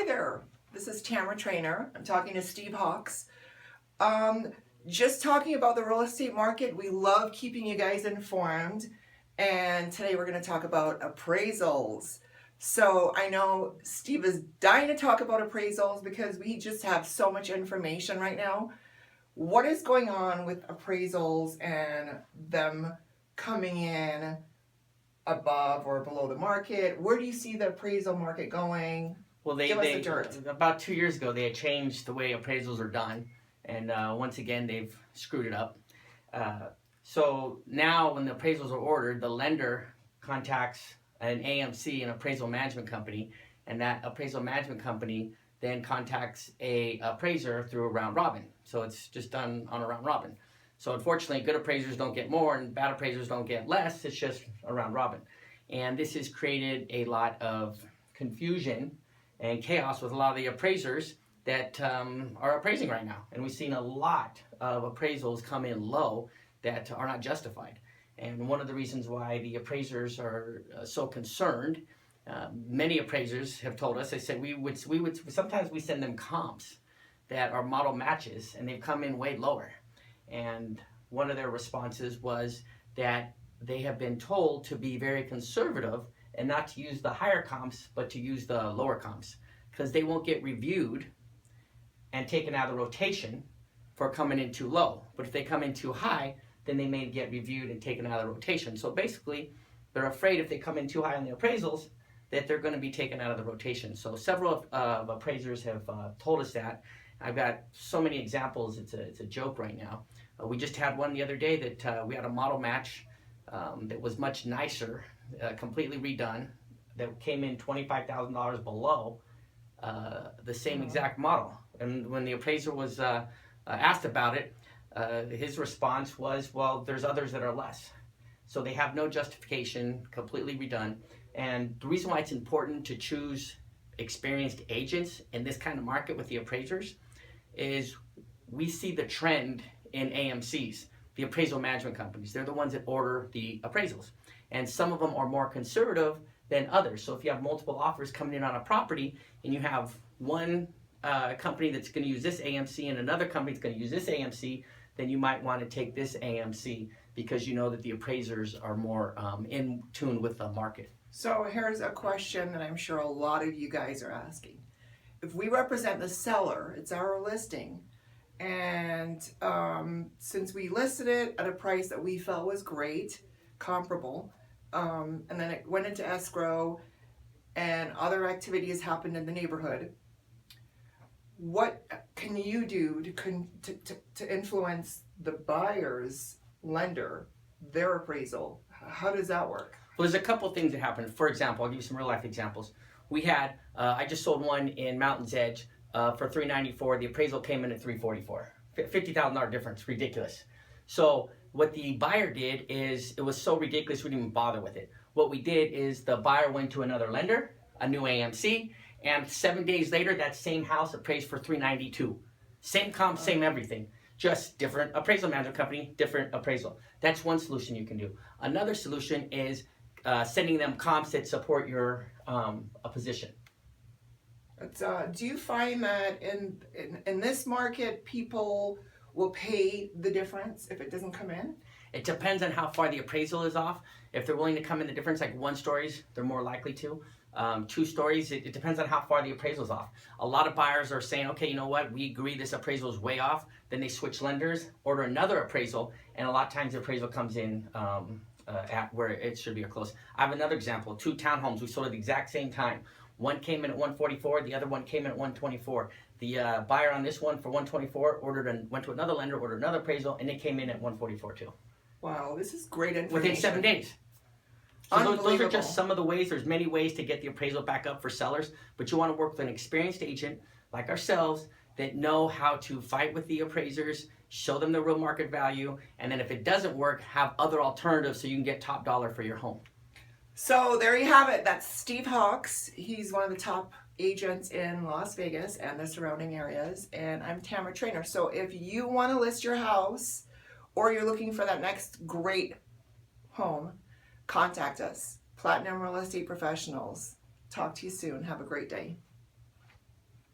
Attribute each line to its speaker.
Speaker 1: Hi there, this is Tamara Trainer. I'm talking to Steve Hawks. Just talking about the real estate market. We love keeping you guys informed. And today we're going to talk about appraisals. So I know Steve is dying to talk about appraisals because we just have so much information right now. What is going on with appraisals and them coming in above or below the market? Where do you see the appraisal market going?
Speaker 2: Well,
Speaker 1: Give us the dirt.
Speaker 2: About 2 years ago, they had changed the way appraisals are done, and once again, they've screwed it up. So now, when the appraisals are ordered, the lender contacts an AMC, an appraisal management company, and that appraisal management company then contacts a appraiser through a round robin. So it's just done on a round robin. So unfortunately, good appraisers don't get more, and bad appraisers don't get less. It's just a round robin, and this has created a lot of confusion and chaos with a lot of the appraisers that are appraising right now. And we've seen a lot of appraisals come in low that are not justified. And one of the reasons why the appraisers are so concerned, many appraisers have told us, they said we would sometimes we send them comps that are model matches, and they've come in way lower. And one of their responses was that they have been told to be very conservative and not to use the higher comps, but to use the lower comps, because they won't get reviewed and taken out of the rotation for coming in too low. But if they come in too high, then they may get reviewed and taken out of the rotation. So basically, they're afraid if they come in too high on the appraisals, that they're going to be taken out of the rotation. So several appraisers have told us that. I've got so many examples, it's a joke right now. We just had one the other day that we had a model match that was much nicer, completely redone, that came in $25,000 below the same exact model. And when the appraiser was asked about it, his response was, well, there's others that are less. So they have no justification, completely redone. And the reason why it's important to choose experienced agents in this kind of market with the appraisers is we see the trend in AMCs, the appraisal management companies. They're the ones that order the appraisals. And some of them are more conservative than others. So if you have multiple offers coming in on a property and you have one company that's going to use this AMC and another company that's going to use this AMC, then you might want to take this AMC because you know that the appraisers are more in tune with the market.
Speaker 1: So here's a question that I'm sure a lot of you guys are asking. If we represent the seller, it's our listing, and since we listed it at a price that we felt was great, comparable, and then it went into escrow and other activities happened in the neighborhood, what can you do to influence the buyer's lender, their appraisal? How does that work?
Speaker 2: Well, there's a couple of things that happen. For example, I'll give you some real life examples. We had, I just sold one in Mountain's Edge for $394. The appraisal came in at $344. $50,000 difference, ridiculous. So what the buyer did is, it was so ridiculous we didn't even bother with it. What we did is the buyer went to another lender, a new AMC, and 7 days later, that same house appraised for $392. Same comp, same everything. Just different appraisal management company, different appraisal. That's one solution you can do. Another solution is sending them comps that support your position.
Speaker 1: Do you find that in this market, people will pay the difference if it doesn't come in?
Speaker 2: It depends on how far the appraisal is off. If they're willing to come in the difference, like 1 stories, they're more likely to. 2 stories, it depends on how far the appraisal's off. A lot of buyers are saying, okay, you know what, we agree this appraisal is way off. Then they switch lenders, order another appraisal, and a lot of times the appraisal comes in at where it should be or close. I have another example, 2 townhomes we sold at the exact same time. One came in at 144, the other one came in at 124. The buyer on this one for 124 went to another lender, ordered another appraisal, and it came in at 144 too.
Speaker 1: Wow, this is great information.
Speaker 2: Within 7 days. So those are just some of the ways. There's many ways to get the appraisal back up for sellers, but you want to work with an experienced agent like ourselves that know how to fight with the appraisers, show them the real market value, and then if it doesn't work, have other alternatives so you can get top dollar for your home.
Speaker 1: So there you have it. That's Steve Hawks. He's one of the top agents in Las Vegas and the surrounding areas, and I'm Tamara Trainer. So if you want to list your house or you're looking for that next great home, contact us. Platinum Real Estate Professionals. Talk to you soon. Have a great day.